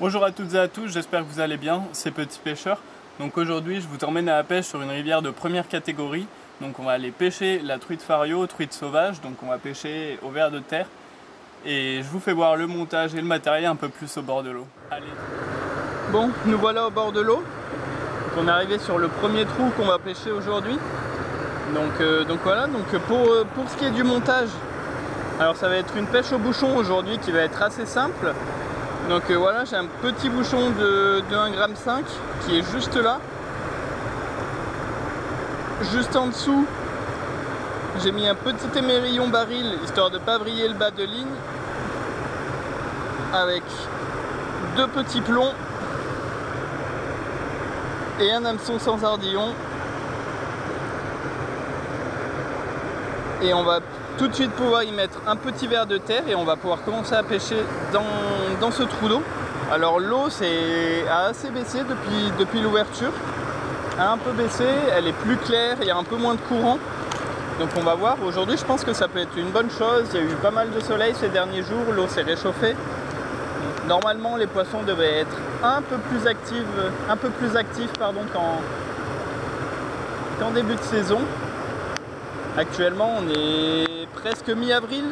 Bonjour à toutes et à tous, j'espère que vous allez bien, c'est Petit Pêcheur. Donc aujourd'hui je vous emmène à la pêche sur une rivière de première catégorie. Donc on va aller pêcher la truite fario, truite sauvage, donc on va pêcher au ver de terre. Et je vous fais voir le montage et le matériel un peu plus au bord de l'eau. Allez. Bon, nous voilà au bord de l'eau. On est arrivé sur le premier trou qu'on va pêcher aujourd'hui. Donc voilà, pour ce qui est du montage, alors ça va être une pêche au bouchon aujourd'hui qui va être assez simple. Donc voilà, j'ai un petit bouchon de 1,5 g qui est juste là. Juste en dessous, j'ai mis un petit émerillon baril histoire de ne pas vriller le bas de ligne. Avec 2 petits plombs et un hameçon sans ardillon. Et on va tout de suite pouvoir y mettre un petit ver de terre et on va pouvoir commencer à pêcher dans ce trou d'eau. Alors l'eau a assez baissé depuis l'ouverture, a un peu baissé, elle est plus claire, il y a un peu moins de courant. Donc on va voir, aujourd'hui je pense que ça peut être une bonne chose, il y a eu pas mal de soleil ces derniers jours, l'eau s'est réchauffée. Donc, normalement les poissons devraient être un peu plus actifs qu'en début de saison. Actuellement on est presque mi-avril.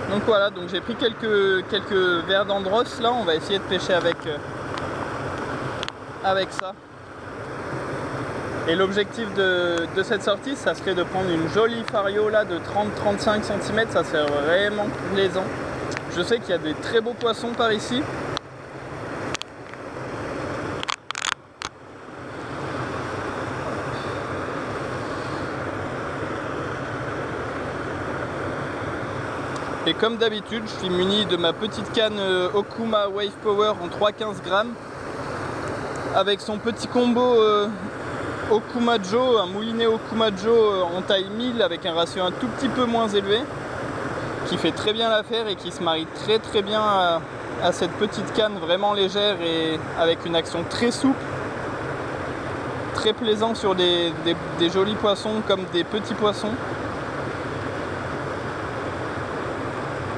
Donc voilà, donc j'ai pris quelques vers d'andros là, on va essayer de pêcher avec ça. Et l'objectif de cette sortie, ça serait de prendre une jolie fario là de 30-35 cm, ça serait vraiment plaisant. Je sais qu'il y a des très beaux poissons par ici. Et comme d'habitude, je suis muni de ma petite canne Okuma Wave Power en 3,15 g avec son petit combo Okuma Joe, un moulinet Okuma Joe en taille 1000 avec un ratio un tout petit peu moins élevé qui fait très bien l'affaire et qui se marie très bien à cette petite canne vraiment légère et avec une action très souple, très plaisant sur des jolis poissons comme des petits poissons.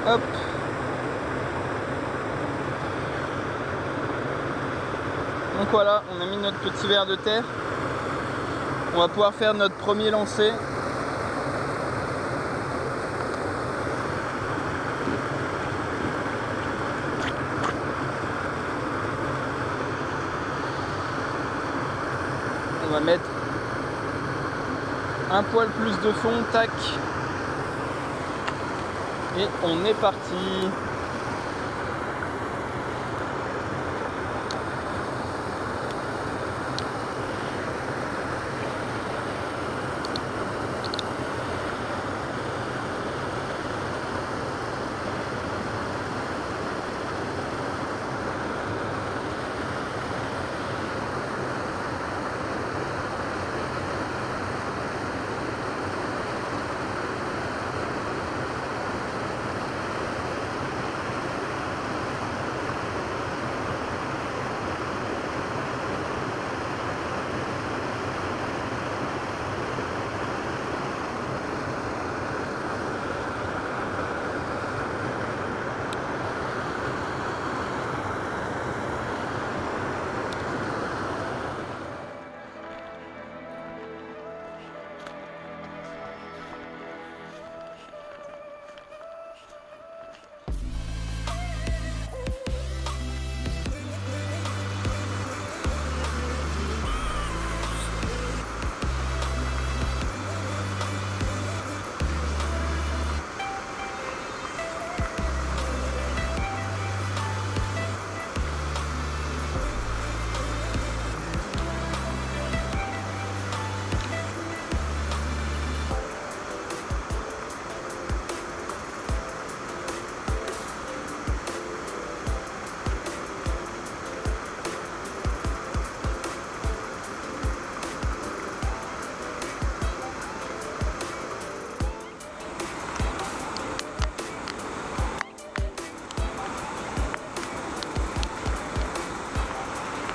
Hop. Donc voilà, on a mis notre petit ver de terre. On va pouvoir faire notre premier lancer. On va mettre un poil plus de fond, tac. Et on est parti.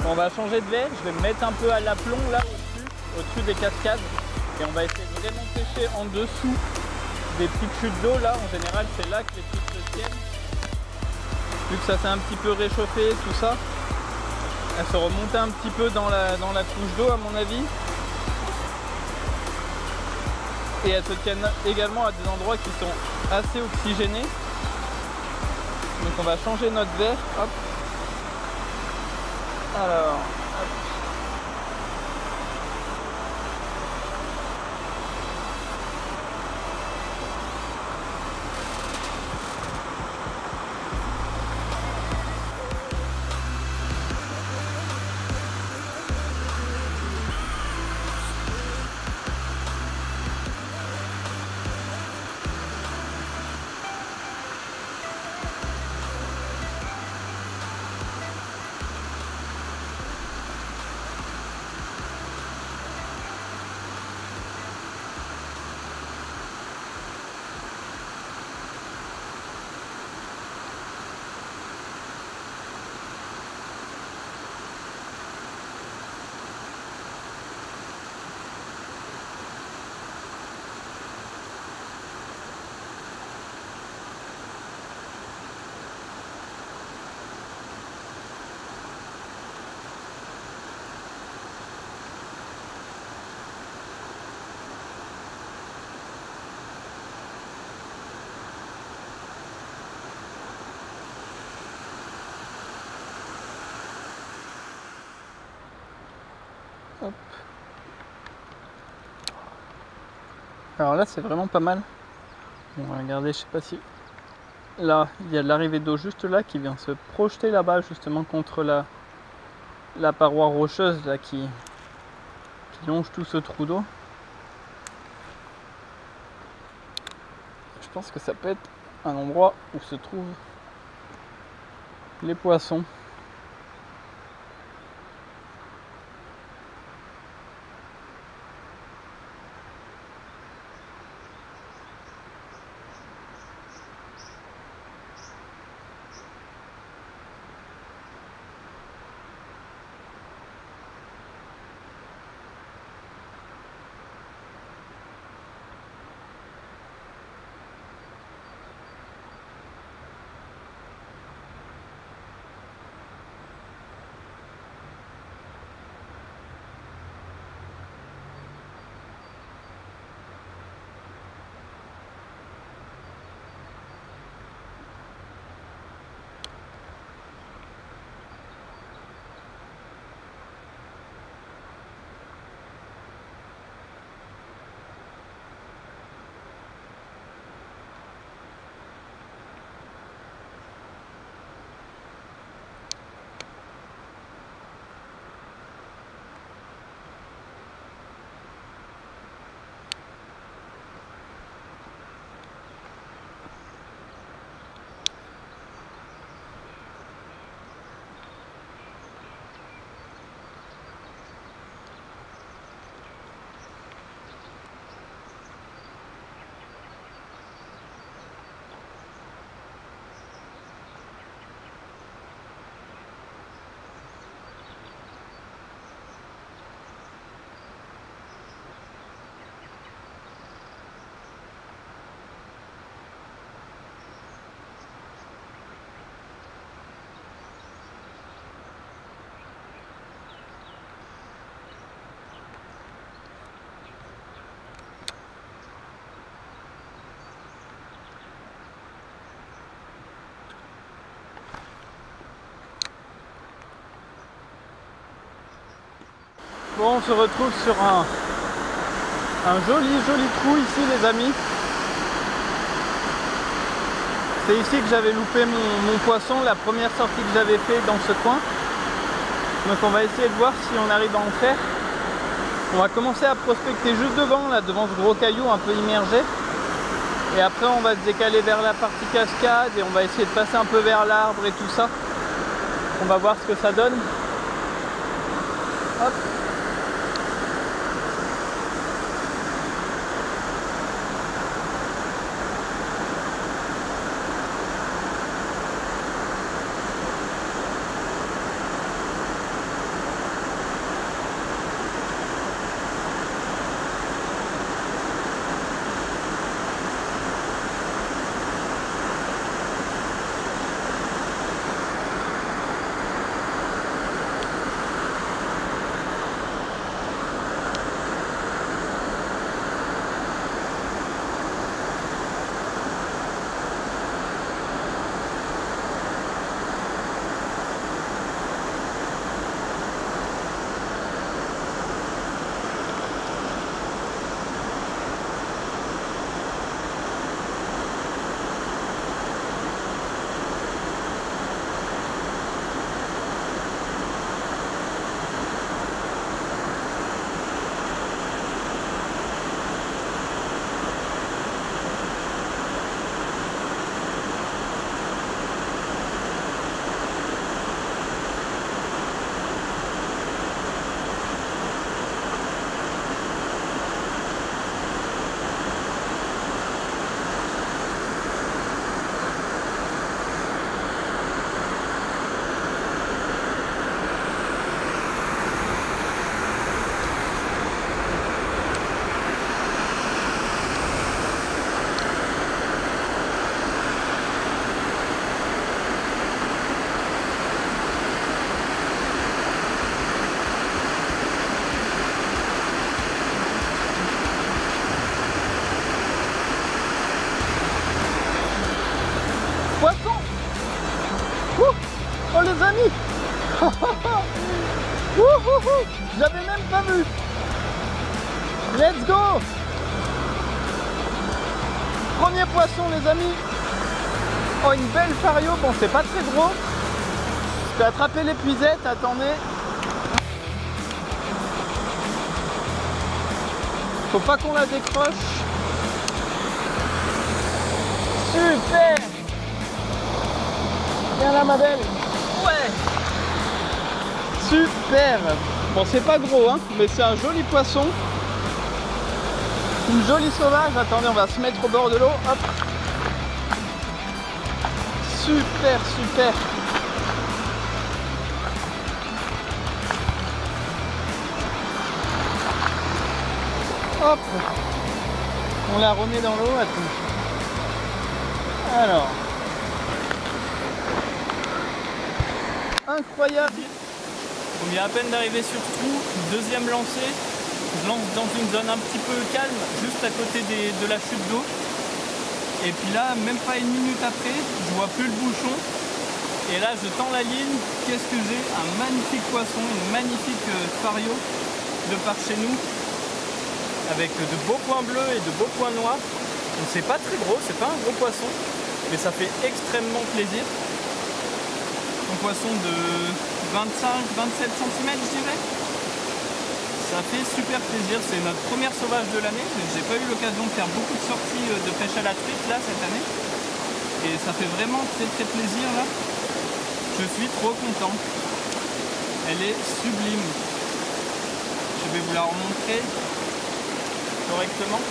On va changer de verre, je vais me mettre un peu à l'aplomb là au-dessus des cascades et on va essayer de vraiment pêcher en dessous des petites chutes d'eau là. En général c'est là que les trucs se tiennent. Vu que ça s'est un petit peu réchauffé, tout ça, elle se remontait un petit peu dans la couche d'eau à mon avis. Et elles se tiennent également à des endroits qui sont assez oxygénés. Donc on va changer notre verre. Hop. Alors, hop. Hop. Alors là c'est vraiment pas mal. Bon, regardez, je sais pas si... Là, il y a l'arrivée d'eau juste là qui vient se projeter là-bas justement contre la paroi rocheuse là qui longe tout ce trou d'eau. Je pense que ça peut être un endroit où se trouvent les poissons. Bon, on se retrouve sur un joli trou ici les amis. C'est ici que j'avais loupé mon poisson, la première sortie que j'avais fait dans ce coin. Donc on va essayer de voir si on arrive à en faire. On va commencer à prospecter juste devant, là, devant ce gros caillou un peu immergé. Et après on va se décaler vers la partie cascade et on va essayer de passer un peu vers l'arbre et tout ça. On va voir ce que ça donne. Hop. Premier poisson les amis. Oh, une belle fario, bon c'est pas très gros. Je vais attraper l'épuisette, attendez. Faut pas qu'on la décroche. Super. Viens là ma belle. Ouais. Super. Bon c'est pas gros hein, mais c'est un joli poisson. Une jolie sauvage. Attendez, on va se mettre au bord de l'eau. Hop. Super, super. Hop. On la remet dans l'eau. Alors. Incroyable. On vient à peine d'arriver sur trou. Deuxième lancée. Je lance dans une zone un petit peu calme, juste à côté de la chute d'eau. Et puis là, même pas une minute après, je vois plus le bouchon. Et là, je tends la ligne. Qu'est-ce que j'ai? Un magnifique poisson, une magnifique fario de par chez nous, avec de beaux points bleus et de beaux points noirs. Donc c'est pas très gros, c'est pas un gros poisson, mais ça fait extrêmement plaisir. Un poisson de 25-27 cm, je dirais. Ça fait super plaisir, c'est notre première sauvage de l'année. J'ai pas eu l'occasion de faire beaucoup de sorties de pêche à la truite là cette année. Et ça fait vraiment très très plaisir là. Je suis trop content. Elle est sublime. Je vais vous la remontrer correctement.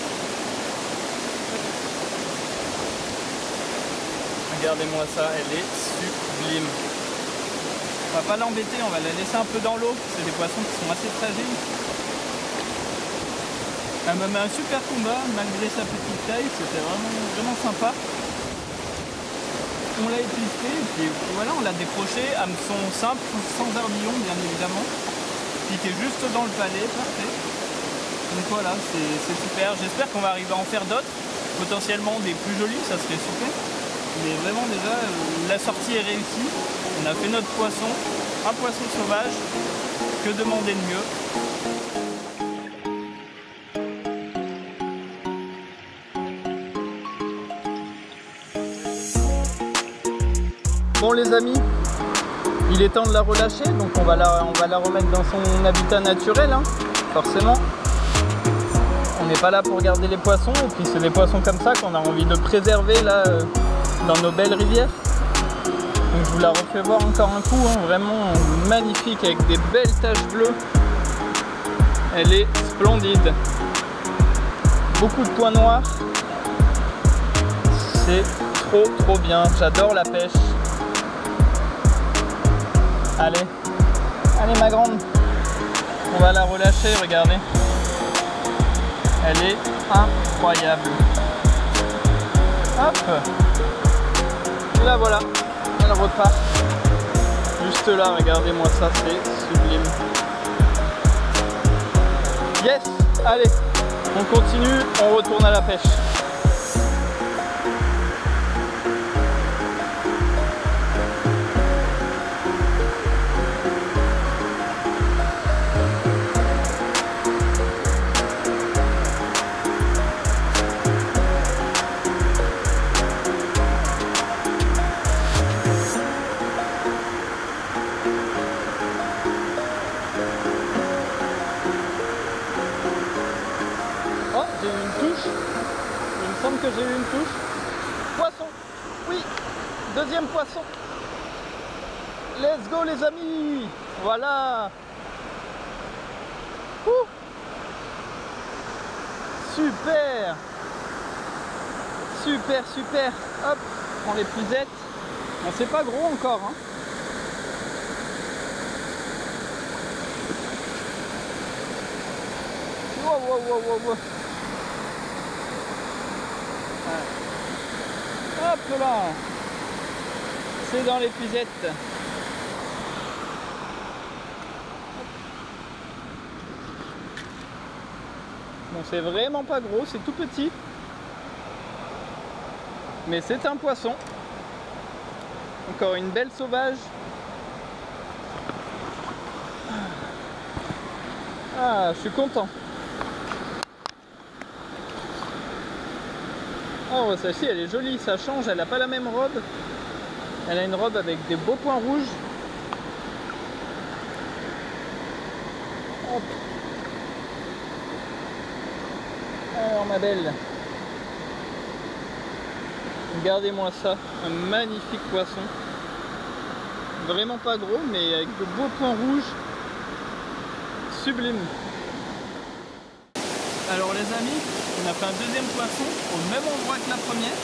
Regardez-moi ça, elle est sublime. On va pas l'embêter, on va la laisser un peu dans l'eau. C'est des poissons qui sont assez fragiles. Elle m'a mis un super combat malgré sa petite taille, c'était vraiment sympa. On l'a épisté et puis voilà, on l'a décroché, hameçon simple, sans ardillon bien évidemment. Piqué juste dans le palais, parfait. Donc voilà, c'est super. J'espère qu'on va arriver à en faire d'autres, potentiellement des plus jolis, ça serait super. Mais vraiment déjà, la sortie est réussie. On a fait notre poisson, un poisson sauvage. Que demander de mieux? Bon les amis, il est temps de la relâcher, donc on va la remettre dans son habitat naturel, hein, forcément. On n'est pas là pour garder les poissons, et puis c'est des poissons comme ça qu'on a envie de préserver là dans nos belles rivières. Donc je vous la refais voir encore un coup, hein, vraiment magnifique avec des belles taches bleues. Elle est splendide. Beaucoup de points noirs. C'est trop bien, j'adore la pêche. Allez, allez ma grande, on va la relâcher, regardez. Elle est incroyable. Hop, et là voilà, elle repart. Juste là, regardez-moi ça, c'est sublime. Yes, allez, on continue, on retourne à la pêche. Que j'ai eu une touche. Poisson, oui, deuxième poisson. Let's go les amis. Voilà. Ouh. Super. Super, super. Hop, on les puisettes. Bon, c'est pas gros encore, hein. Wow. Hop là, c'est dans l'épuisette. Bon, c'est vraiment pas gros, c'est tout petit. Mais c'est un poisson. Encore une belle sauvage. Ah, je suis content. Oh, celle-ci elle est jolie, ça change, elle n'a pas la même robe. Elle a une robe avec des beaux points rouges. Hop. Alors ma belle, regardez-moi ça, un magnifique poisson. Vraiment pas gros, mais avec de beaux points rouges. Sublime. Alors les amis, on a fait un deuxième poisson au même endroit que la première.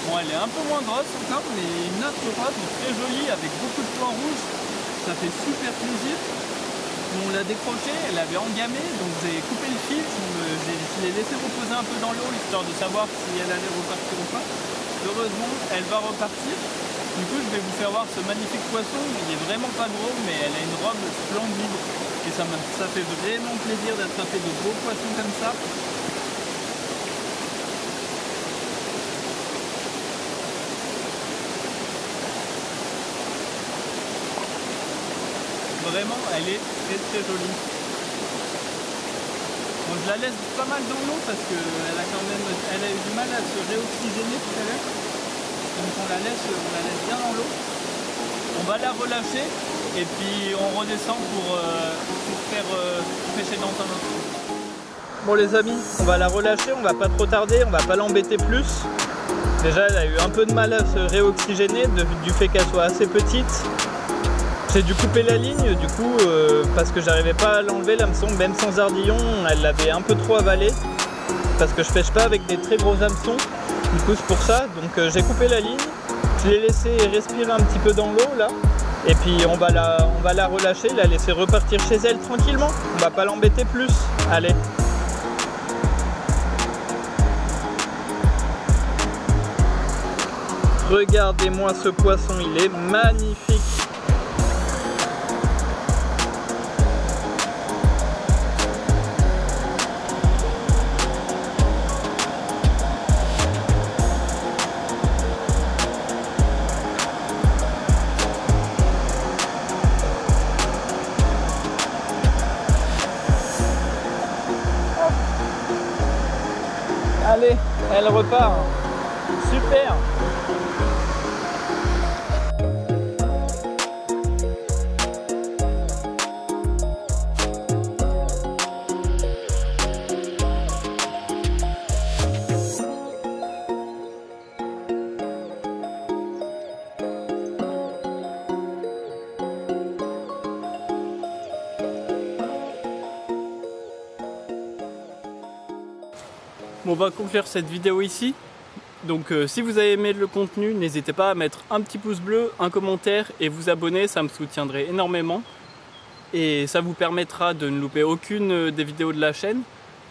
Bon, elle est un peu moins grosse encore, mais une autre robe très jolie avec beaucoup de points rouges. Ça fait super plaisir. On l'a décrochée, elle avait engamé, donc j'ai coupé le fil, je l'ai laissé reposer un peu dans l'eau histoire de savoir si elle allait repartir ou pas. Heureusement, elle va repartir. Du coup, je vais vous faire voir ce magnifique poisson. Il est vraiment pas gros, mais elle a une robe splendide. Et ça fait vraiment plaisir d'attraper de beaux poissons comme ça. Vraiment, elle est très jolie. Bon, je la laisse pas mal dans l'eau parce qu'elle a eu du mal à se réoxygéner tout à l'heure. Donc on la laisse bien dans l'eau. On va la relâcher et puis on redescend pour faire pêcher dans un autre. Bon les amis, on va la relâcher, on va pas trop tarder, on va pas l'embêter plus. Déjà elle a eu un peu de mal à se réoxygéner du fait qu'elle soit assez petite. J'ai dû couper la ligne du coup parce que j'arrivais pas à l'enlever l'hameçon, même sans ardillon, elle l'avait un peu trop avalé. Parce que je pêche pas avec des très gros hameçons, du coup c'est pour ça. Donc j'ai coupé la ligne, je l'ai laissé respirer un petit peu dans l'eau là. Et puis on va la relâcher, la laisser repartir chez elle tranquillement. On va pas l'embêter plus. Allez. Regardez-moi ce poisson, il est magnifique. Allez, elle repart. Super. Bon, on va conclure cette vidéo ici. Donc si vous avez aimé le contenu, n'hésitez pas à mettre un petit pouce bleu, un commentaire et vous abonner, ça me soutiendrait énormément. Et ça vous permettra de ne louper aucune des vidéos de la chaîne.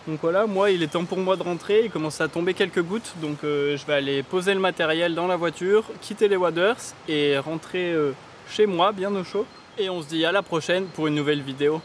Donc voilà, moi il est temps pour moi de rentrer, il commence à tomber quelques gouttes. Donc je vais aller poser le matériel dans la voiture, quitter les waders et rentrer chez moi bien au chaud. Et on se dit à la prochaine pour une nouvelle vidéo.